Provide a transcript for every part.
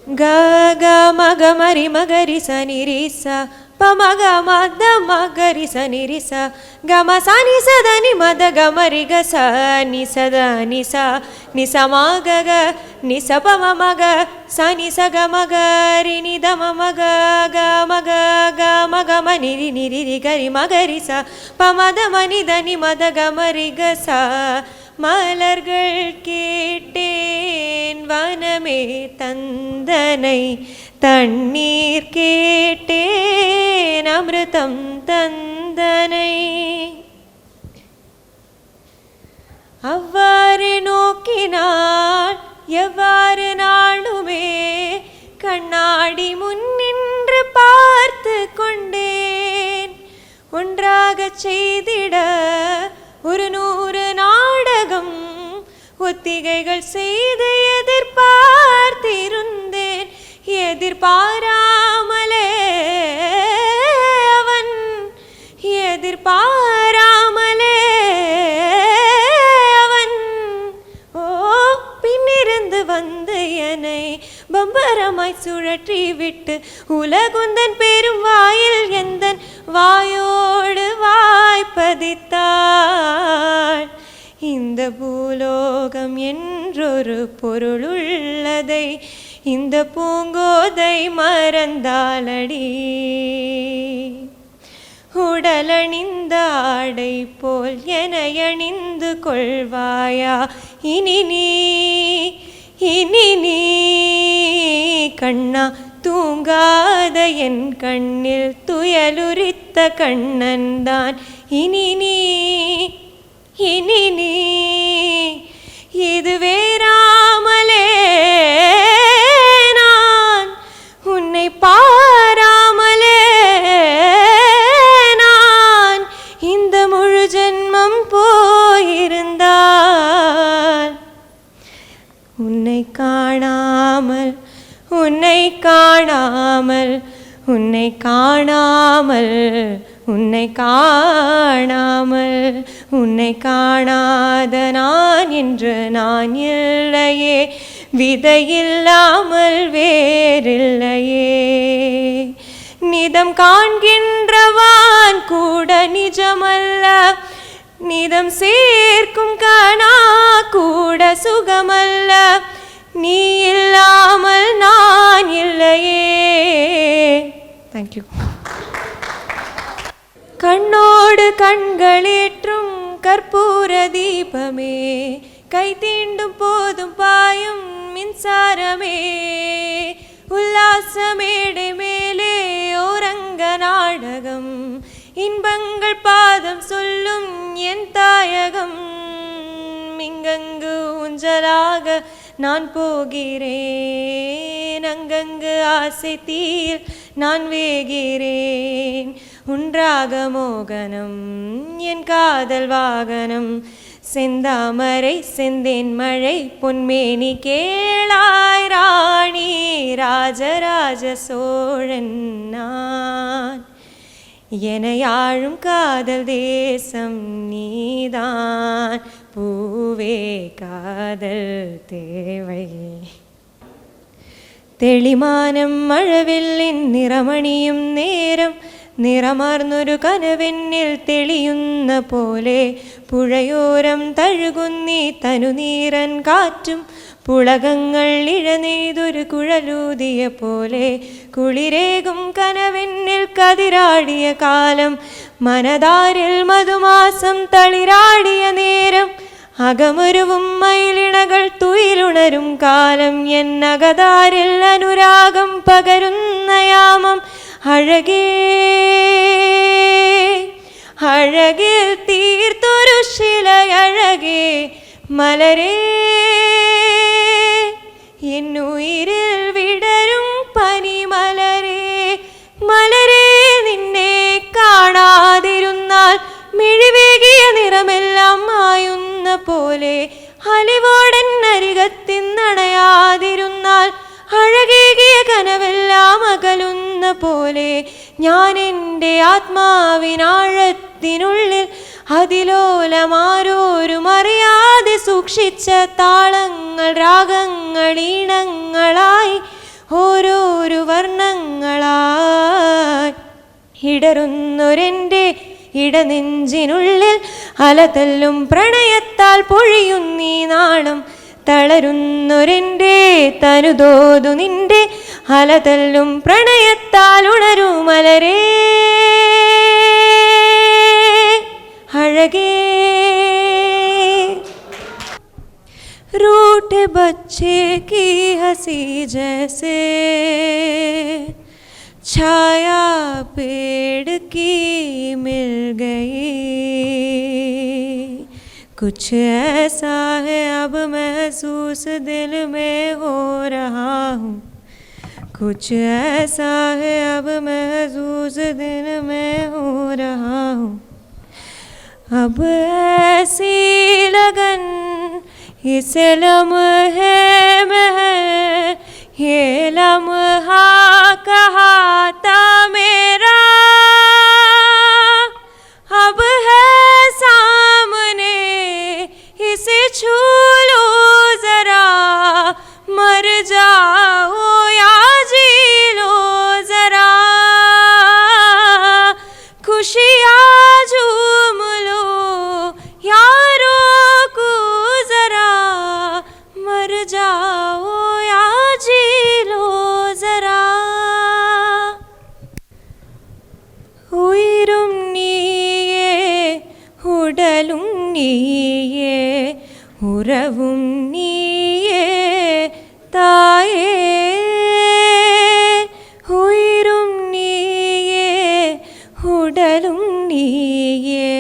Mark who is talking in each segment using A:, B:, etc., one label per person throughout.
A: ಗ ಗ ಮಗ ಮರಿ ಮಗರಿ ಸ ನಿರಿ ಸ ಪ ಮಗ ಮದ ಮಗರಿ ಸ ನಿರಿ ಸ ಗ ಮ ಸ ನಿ ಸ ದ ನಿ ಮದ ಗ ಮರಿ ಗ ಸ ನಿ ಸ ದ ನಿ ಸ ಮ ಗ ಗ ನಿ ಸ ಪ ಮ ಮಗ ಸ ನಿ ಸ ಗ ಮ ಗ ರಿ ನಿ ದ ಮ ಗ ಗ ಮ ಗ ಗ ಮ ಗ ಮ ನಿ ರಿ ನಿ ರಿ ರಿ ಗ ರಿ ಮ ಗ ರಿ ಸ ಪ ಮ ದ ಮ ನಿ ದ ನಿ ಮದ ಗ ಮರಿ ಗ ಸ மலர்கள் கேட்டேன் வனமே தந்தனை தண்ணீர் கேட்டேன் அமிர்தம் தந்தனை அவ்வாறு நோக்கினாள் எவ்வாறு நாளுமே கண்ணாடி முன்னின்று பார்த்து கொண்டேன் ஒன்றாக செய்திட ஒரு 100 நாடகம் ஒத்திகைகள் செய்து எதிர்பார்த்திருந்தேன் எதிர்பாராமலே அவன் எதிர்பாராமலே அவன் ஓ பின்னிருந்து வந்து என்னை பம்பரமாய் சுழற்றி விட்டு உலகுந்தன் பெரும் வாயில் எந்தன் வாயோடு வாய்ப்பதித்தாள் இந்த பூலோகம் என்றொரு பொருளுள்ளதை இந்த பூங்கோதை மறந்தாளடி உடலணிந்த ஆடை போல் என அணிந்து கொள்வாயா இனி நீ கண்ணா தூங்காத என் கண்ணில் துயலுரித்த கண்ணன்தான் இனி நீ இது வேறாமலே நான் உன்னை பாராமலே நான் இந்த முழு ஜென்மம் போயிருந்தால் உன்னை காணாமல் உன்னை காணாமல் உன்னை காணாமல் உன்னை காணாமல் உன்னை காணாத நான் என்று நான் இல்லையே விதையில்லாமல் வேறில்லையே நிதம் காண்கின்றவான் கூட நிஜமல்ல நிதம் சேர்க்கும் கணா கூட சுகமல்ல நீ இல்லாமல் நான் இல்லையே. தேங்க்யூ. கண்ணோடு கண்களேற்றும் கற்பூர தீபமே கை தீண்டும் போதும் பாயும் மின்சாரமே உல்லாச மேடை மேலே ஓரங்க நாடகம் இன்பங்கள் பாதம் சொல்லும் என் தாயகம் இங்கங்கு ஊஞ்சலாக நான் போகிறேன் அங்கங்கு ஆசை தீர் நான் வேகிறேன் உன்றாக மோகனம் என் காதல் வாகனம் செந்தாமரை செந்தேன் மழை பொன்மேனி கேளாய் ராணி ராஜராஜ சோழன் நான் என ஆழும் காதல் தேசம் நீதான் பூவே காதல் தேவை തെളിമാനം മഴവില്ലിൻ നിറമണിയും നേരം നിറമാർന്നൊരു കനവെന്നിൽ തെളിയുന്ന പോലെ പുഴയോരം തഴുകുന്നീ തനുനീരൻ കാറ്റും പുളകങ്ങൾ ഇഴനെയ്തൊരു കുഴലൂതിയ പോലെ കുളിരേകും കനവെന്നിൽ കതിരാടിയ കാലം മനതാരിൽ മധുമാസം തളിരാടിയ നേരം അകമൊരുവും മയിലിണകൾ തുയിലുണരും കാലം എന്നകതാരിൽ അനുരാഗം പകരുന്ന യാമം അഴകേ അഴകിൽ തീർത്തൊരു ശിലയഴകേ മലരേ എന്നുയിരിൽ വിടരും പനിമലരേ മലരേ നിന്നെ കാണാതിരുന്നാൽ മിഴിവേകിയ നിറമെല്ലാം മായുന്ന പോലെ അലിവോടൻ അരികത്തിന്നണയാതിരുന്നാൽ അഴകേകിയ കനവെല്ലാം അകലുന്ന പോലെ ഞാൻ എൻ്റെ ആത്മാവിനാഴത്തിനുള്ളിൽ അതിലോലമാരോരും അറിയാതെ സൂക്ഷിച്ച താളങ്ങൾ രാഗങ്ങൾ ഈണങ്ങളായി നൂറു വർണ്ണങ്ങളായി ഇടറുന്നൊരെൻ്റെ ഇടനെഞ്ചിനുള്ളിൽ അലതല്ലും പ്രണയത്താൽ പൊഴിയുന്നീ നാളം തളരുന്നൊരെൻ്റെ തനുതോതു നിന്റെ അലതല്ലും പ്രണയത്താൽ ഉണരൂ മലരേ അഴകേ रूठे बच्चे की हंसी जैसे छाया पेड़ की मिल गई कुछ ऐसा है अब महसूस दिल में हो रहा हूँ कुछ ऐसा है अब महसूस दिल में हो रहा हूँ अब ऐसी लगन इस लम्हे में है ये लम्हा कहा था मेरा अब है सामने इसे छू लो जरा मर जाओ या जी लो जरा खुशियाँ झूम लो यारो को जरा मर जाओ या जी लो जरा ഉയരും നീയേ ഉടലും നീയേ ഉറവും നീയേ തായേ ഉയരും നീയേ ഉടലും നീയേ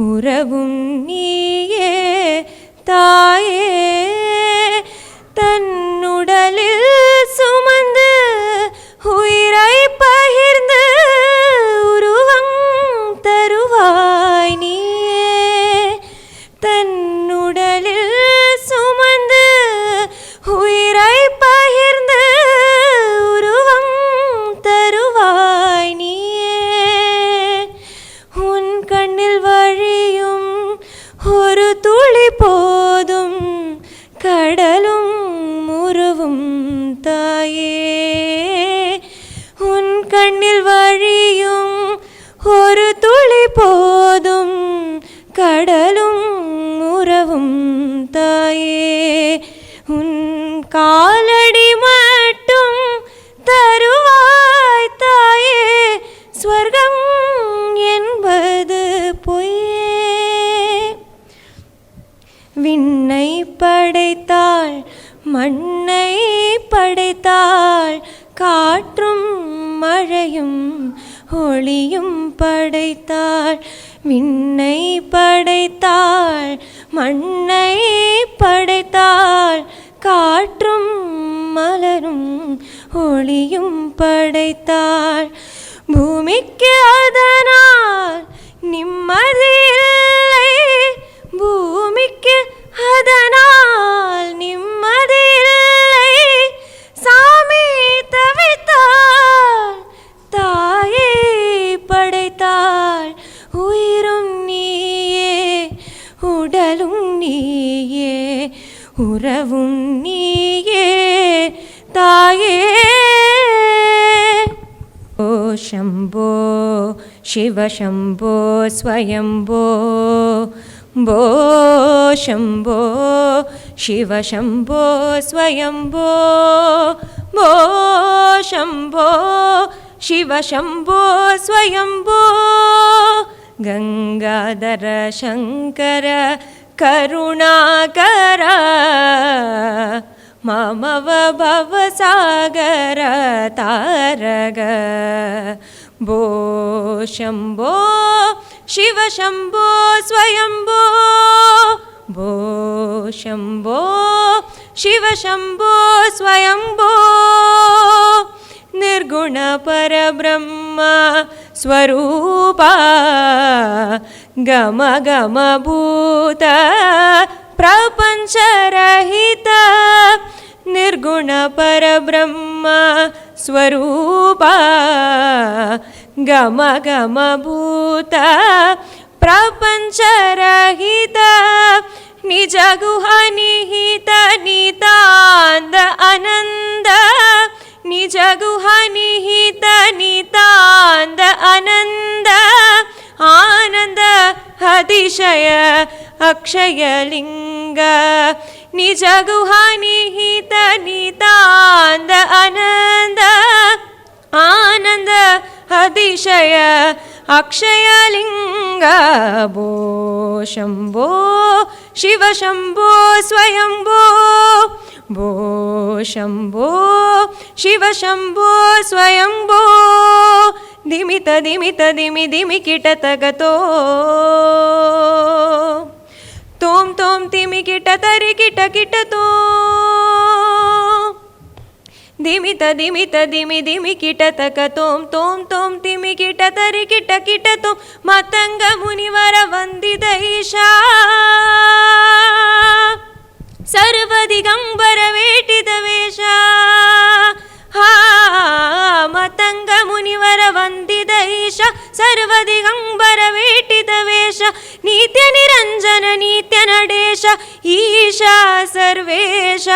A: ഉറവും നീയേ തായേ தன்னுடலில் சுமந்து உயிரை பகிர்ந்து உருவம் தருவாய் நீயே தன்னுடலில் சுமந்து உயிரை பகிர்ந்து உருவம் தருவாய் நீயே உன் கண்ணில் வழியும் ஒரு துளி போதும் கடலும் உருவும் தாயே உன் கண்ணில் வழியும் ஒரு துளி போதும் கடலும் உறவும் தாயே உன் காலடி மட்டும் தருவாய் தாயே ஸ்வர்க்கம் என்பது பொய்யே விண்ணை படைத்தாள் மண்ணை படைத்தாள் காற்றும் மழையும் ஒளியும் படைத்தாள் விண்ணை படைத்தாள் மண்ணை படைத்தாள் காற்றும் மலரும் ஒளியும் படைத்தாள் பூமிக்கு அதனால் நிம்மதியில்லை பூமிக்கு அதனால் நிம்மதியில்லை சாமி தவித்தாள் தாயே படைத்தாள் உயிரும் நீயே உடலும் நீயே உறவும் நீயே தாயே ஓ शम्भो शिव शम्भो स्वयम्भो भो शम्भो शिव शम्भो स्वयम्भो भो शम्भो शिव शम्भो स्वयम्भो गङ्गाधर शङ्कर करुणाकर ममव भवसागर तारग भो शम्भो शिव शम्भो स्वयम्भो भो शम्भो शिव शम्भो स्वयम्भो निर्गुण परब्रह्म स्वरूपा गम गम भूत प्रपञ्चरहित निर्गुण परब्रह्म स्वरूपा गम गम भूत प्रपञ्चरहित निज गुह निहित नितान्त आनन्द निज गुह ನಿತಾಂದ ಆನಂದ ಆನಂದ ಅತಿಶಯ ಅಕ್ಷಯಲಿಂಗ ನಿಜ ಗುಹಾನಿಹಿತ ನಿತಾಂದ ಆನಂದ ಆನಂದ ಅತಿಶಯ ಅಕ್ಷಯಲಿಂಗ ಭೋ ಶಂಭೋ ಶಿವ ಶಂಭೋ ಸ್ವಯಂಭೋ ಭೋ ಶಂಭೋ ಶಿವ ಶಂಭೋ ಸ್ವಯಂಭೋ ದಿಮಿತ ದಿಮಿತ ದಿಮಿ ದಿಮಿ ಕಿಟ ತಗತೋ ತೋಂ ತೋಂ ತಿಮಿ ಕಿಟ ತರಿ ಕಿಟ ಕಿಟತೋ ದಿಮಿತ ದಿಮಿತ ದಿಮಿ ದಿಮಿ ಕಿಟ ತಕ ತೋಂ ತೋಂ ತೋಂ ತಿಮಿ ಕಿಟ ತರಿ ಕಿಟ ಕಿಟತೋ ಮತಂಗ ಮುನಿವರ ವಂದಿತ ಈಶಾ ಸರ್ವದಿಗಂಬರ ವೇಟಿದ ವೇಷ ಹಾ ಮತಂಗ ಮುನಿವರ ವಂದಿದ ಈಶ ಸರ್ವದಿಗಂಬರ ವೇಟಿದ ವೇಷ ನಿತ್ಯ ನಿರಂಜನ ನಿತ್ಯ ನಡೆಶ ಈಶಾ ಸರ್ವೇಶ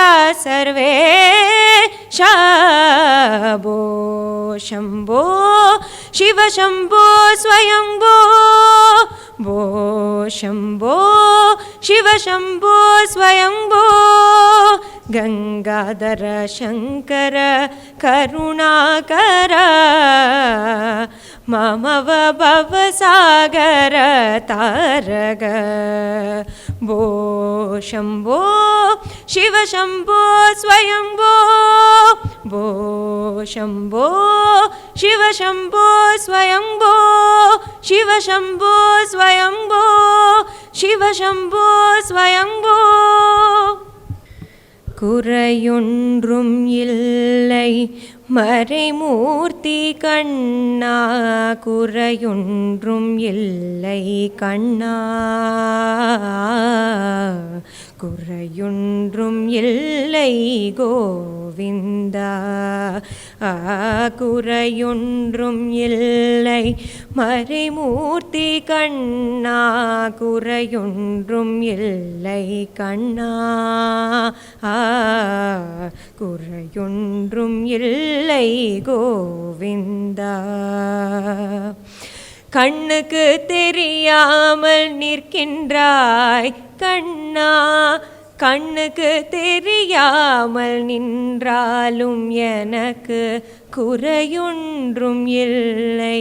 A: ಸರ್ವೇಶ ಭೋ ಶಂಭೋ ಶಿವ ಶಂಭೋ ಸ್ವಯಂಭೋ ಭೋ ಶಂಭೋ ಶಿವ ಶಂಭೋ ಸ್ವಯಂಭೋ ಗಂಗಾಧರ ಶಂಕರ ಕರುಣಾಕರ ಮಮವ ಭವಸಾಗರ ತಾರಗ ಭೋ ಶಂಭೋ ಶಿವ ಶಂಭೋ ಸ್ವಯಂಭೋ ಭೋ ಶಂಭೋ ಶಿವ ಶಂಭೋ ಸ್ವಯಂಭೋ ಶಿವ ಶಂಭೋ ಸ್ವಯಂಭೋ ಶಿವ ಶಂಭೋ ಸ್ವಯಂಭೋ குறையொன்றும் இல்லை மறைமூர்த்தி கண்ணா குறையொன்றும் இல்லை கண்ணா குறையொன்றும் இல்லை கோவிந்தா குறையொன்றும் இல்லை மறைமூர்த்தி கண்ணா குறையொன்றும் இல்லை கண்ணா குறையொன்றும் இல்லை கோவிந்தா கண்ணுக்கு தெரியாமல் நிற்கின்றாய் கண்ணா கண்ணுக்கு தெரியாமல் நின்றாலும் எனக்கு குறையொன்றும் இல்லை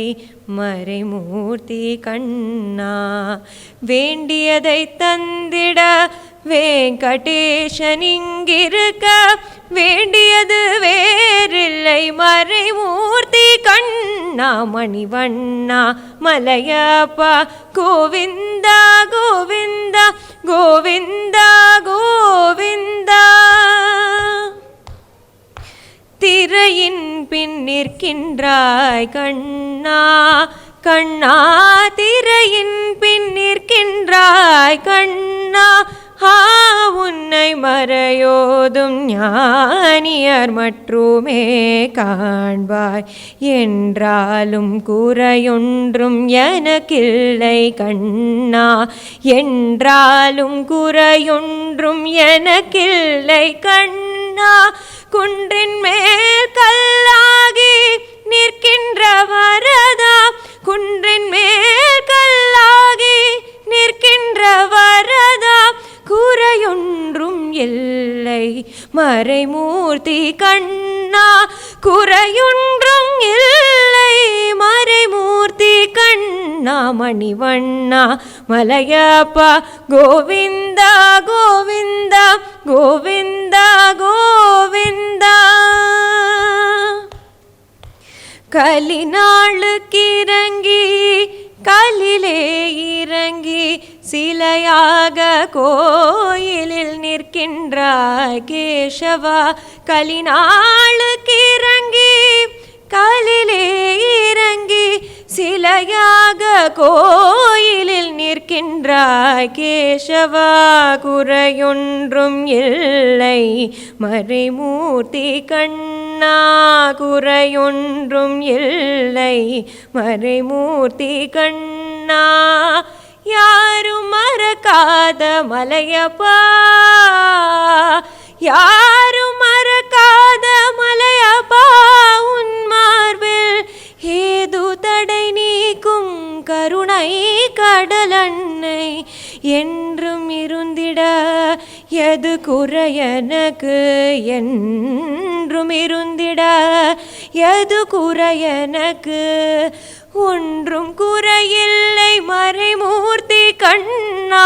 A: மறைமூர்த்தி கண்ணா வேண்டியதை தந்திட வெங்கடேசன் இங்கிருக்க வேண்டியது வேறில்லை மறைமூர்த்தி கண்ணா மணிவண்ணா மலையப்பா கோவிந்தா கோவிந்தா கோவிந்தா கோவிந்தா திரையின் பின் நிற்கின்றாய் கண்ணா கண்ணா திரையின் பின் நிற்கின்றாய் கண்ணா உன்னை மறையோதும் ஞானியர் மட்டுமே காண்பாய் என்றாலும் குறையொன்றும் எனக்கில்லை கண்ணா என்றாலும் குறையொன்றும் எனக்கில்லை கண்ணா குன்றின் மேல் கல்லாகி நிற்கின்ற வரதா குன்றின் மேல் கல்லாகி நிற்கின்ற வரதா குறையொன்றும் இல்லை மறைமூர்த்தி கண்ணா குறையொன்றும் இல்லை மறைமூர்த்தி கண்ணா மணிவண்ணா மலையப்பா கோவிந்தா கோவிந்தா கோவிந்தா கோவிந்தா கலிநாளுக்கிறங்கி கலிலே இறங்கி சிலையாக கோயிலில் நிற்கின்றாய் கேசவா கலிநாளுக்கிறங்கி கலிலே இறங்கி சிலையாக கோயிலில் நிற்கின்றாய் கேசவா குறையொன்றும் இல்லை மறைமூர்த்தி கண்ணா குறையொன்றும் இல்லை மறைமூர்த்தி கண்ணா யாரும் மறக்காத மலையப்பா யாரும் மறக்காத மலையப்பா உன் மார்பில் எது குறையனக்கு என்றும் இருந்திட எது குறையனக்கு ஒன்றும் குறையில்லை மறைமூர்த்தி கண்ணா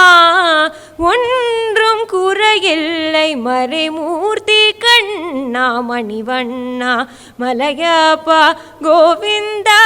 A: ஒன்றும் குறையில்லை மறைமூர்த்தி கண்ணா மணிவண்ணா மலையப்பா கோவிந்தா